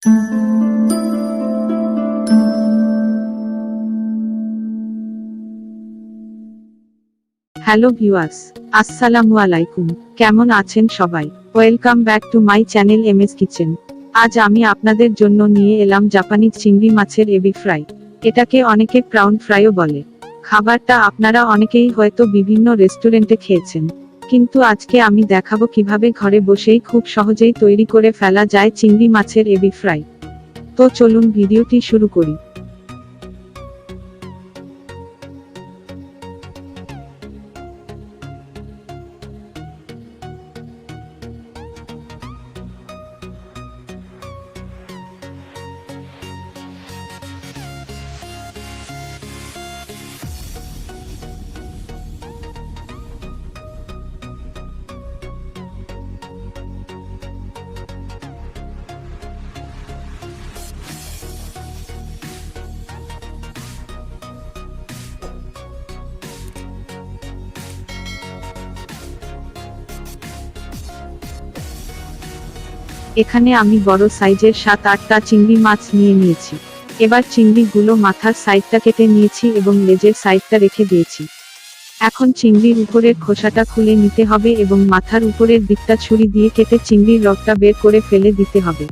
Hello viewers, আসসালামু আলাইকুম। কেমন আছেন সবাই? Welcome back to my channel MS kitchen. আজ আমি আপনাদের জন্য নিয়ে এলাম জাপানিজ চিংড়ি মাছের এবি ফ্রাই। এটাকে অনেকে প্রাউন ফ্রাইও বলে। খাবারটা আপনারা অনেকেই হয়তো বিভিন্ন রেস্টুরেন্টে খেয়েছেন, কিন্তু আজকে আমি দেখাবো কিভাবে ঘরে বসেই খুব সহজেই তৈরি করে ফেলা যায় চিংড়ি মাছের এবি ফ্রাই। তো চলুন ভিডিওটি শুরু করি। এখানে আমি বড় সাইজের 7-8টা চিংড়ি মাছ নিয়ে নিয়েছি। এবার চিংড়িগুলো মাথার সাইডটা কেটে নিয়েছি এবং লেজের সাইডটা রেখে দিয়েছি। এখন চিংড়ির উপরের খোসাটা খুলে নিতে হবে এবং মাথার উপরের দিকটা ছুরি দিয়ে কেটে চিংড়ির রগটা বের করে ফেলে দিতে হবে।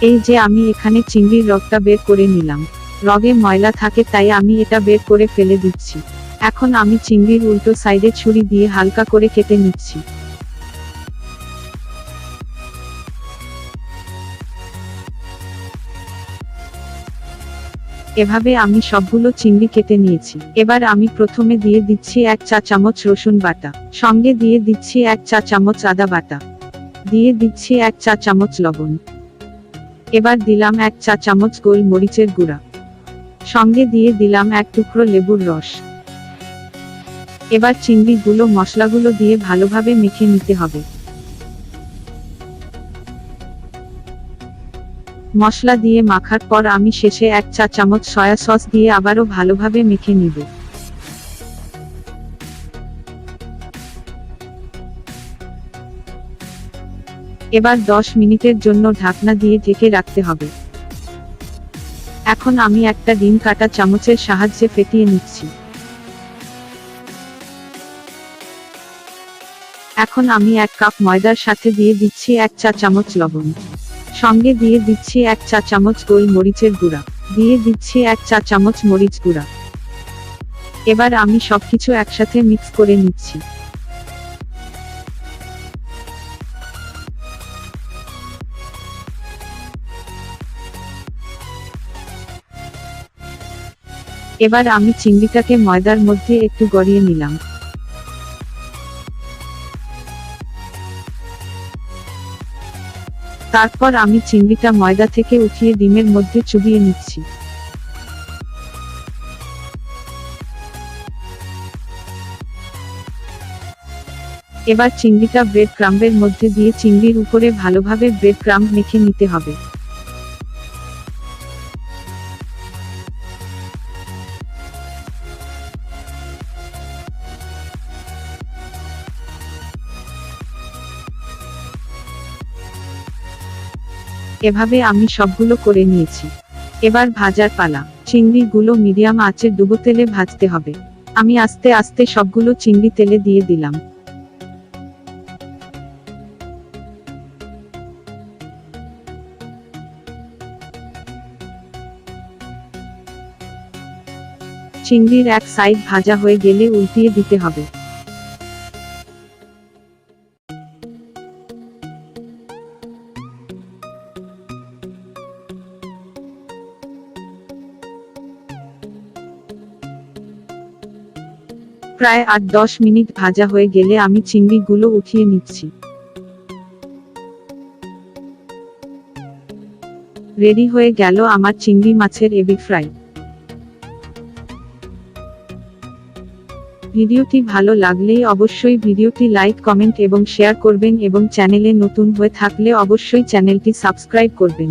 এই যে আমি এখানে চিংড়ির রগটা বের করে নিলাম। রগে ময়লা থাকে তাই আমি এটা বের করে ফেলে দিচ্ছি। এখন আমি চিংড়ির উল্টো সাইডে ছুরি দিয়ে হালকা করে কেটে নিচ্ছি। এভাবে আমি সবগুলো চিংড়ি কেটে নিয়েছি। এবার আমি প্রথমে দিয়ে দিচ্ছি 1 চা চামচ রসুন বাটা, সঙ্গে দিয়ে দিচ্ছি 1 চা চামচ আদা বাটা, দিয়ে দিচ্ছি 1 চা চামচ লবণ। এবার দিলাম 1 চা চামচ গোল মরিচের গুঁড়া, সঙ্গে দিয়ে দিলাম 1 টুকরো লেবুর রস। এবার চিংড়িগুলো মশলাগুলো দিয়ে ভালোভাবে মেখে নিতে হবে। মশলা দিয়ে মাখার পর আমি শেষে 1 চা চামচ সয়া সস দিয়ে আবারও ভালোভাবে মেখে নিব। এবার 10 মিনিটের জন্য ঢাকনা দিয়ে ঢেকে রাখতে হবে। এখন আমি একটা ডিম কাটা চামচের সাহায্যে ফেটিয়ে নিচ্ছি। এখন আমি 1 কাপ ময়দার সাথে দিয়ে দিচ্ছি 1 চা চামচ লবণ, সঙ্গে দিয়ে দিচ্ছি 1 চা চামচ গোল মরিচের গুঁড়া, দিয়ে দিচ্ছি 1 চা চামচ মরিচ গুঁড়া। এবার আমি সবকিছু একসাথে মিক্স করে নিচ্ছি। এবার আমি চিংড়িটাকে ময়দার মধ্যে একটু গড়িয়ে নিলাম। তারপর আমি চিংড়িটা ময়দা থেকে উঠিয়ে ডিমের মধ্যে চুবিয়ে নিচ্ছি। এবার চিংড়িটা ব্রেড ক্রাম্বের মধ্যে দিয়ে চিংড়ির উপরে ভালোভাবে ব্রেড ক্রাম্ব মেখে নিতে হবে। এভাবে আমি সবগুলো করে নিয়েছি। এবার ভাজার পালা। চিংড়িগুলো মিডিয়াম আঁচে ডুবো তেলে ভাজতে হবে। আমি আস্তে আস্তে সবগুলো চিংড়ি তেলে দিয়ে দিলাম। চিংড়ির এক সাইড ভাজা হয়ে গেলে উল্টিয়ে দিতে হবে। প্রায় 8-10 মিনিট ভাজা হয়ে গেলে আমি চিংড়িগুলো উঠিয়ে নিচ্ছি। রেডি হয়ে গেল আমার চিংড়ি মাছের এবি ফ্রাই। ভিডিওটি ভালো লাগলেই অবশ্যই ভিডিওটি লাইক কমেন্ট এবং শেয়ার করবেন এবং চ্যানেলে নতুন হয়ে থাকলে অবশ্যই চ্যানেলটি সাবস্ক্রাইব করবেন।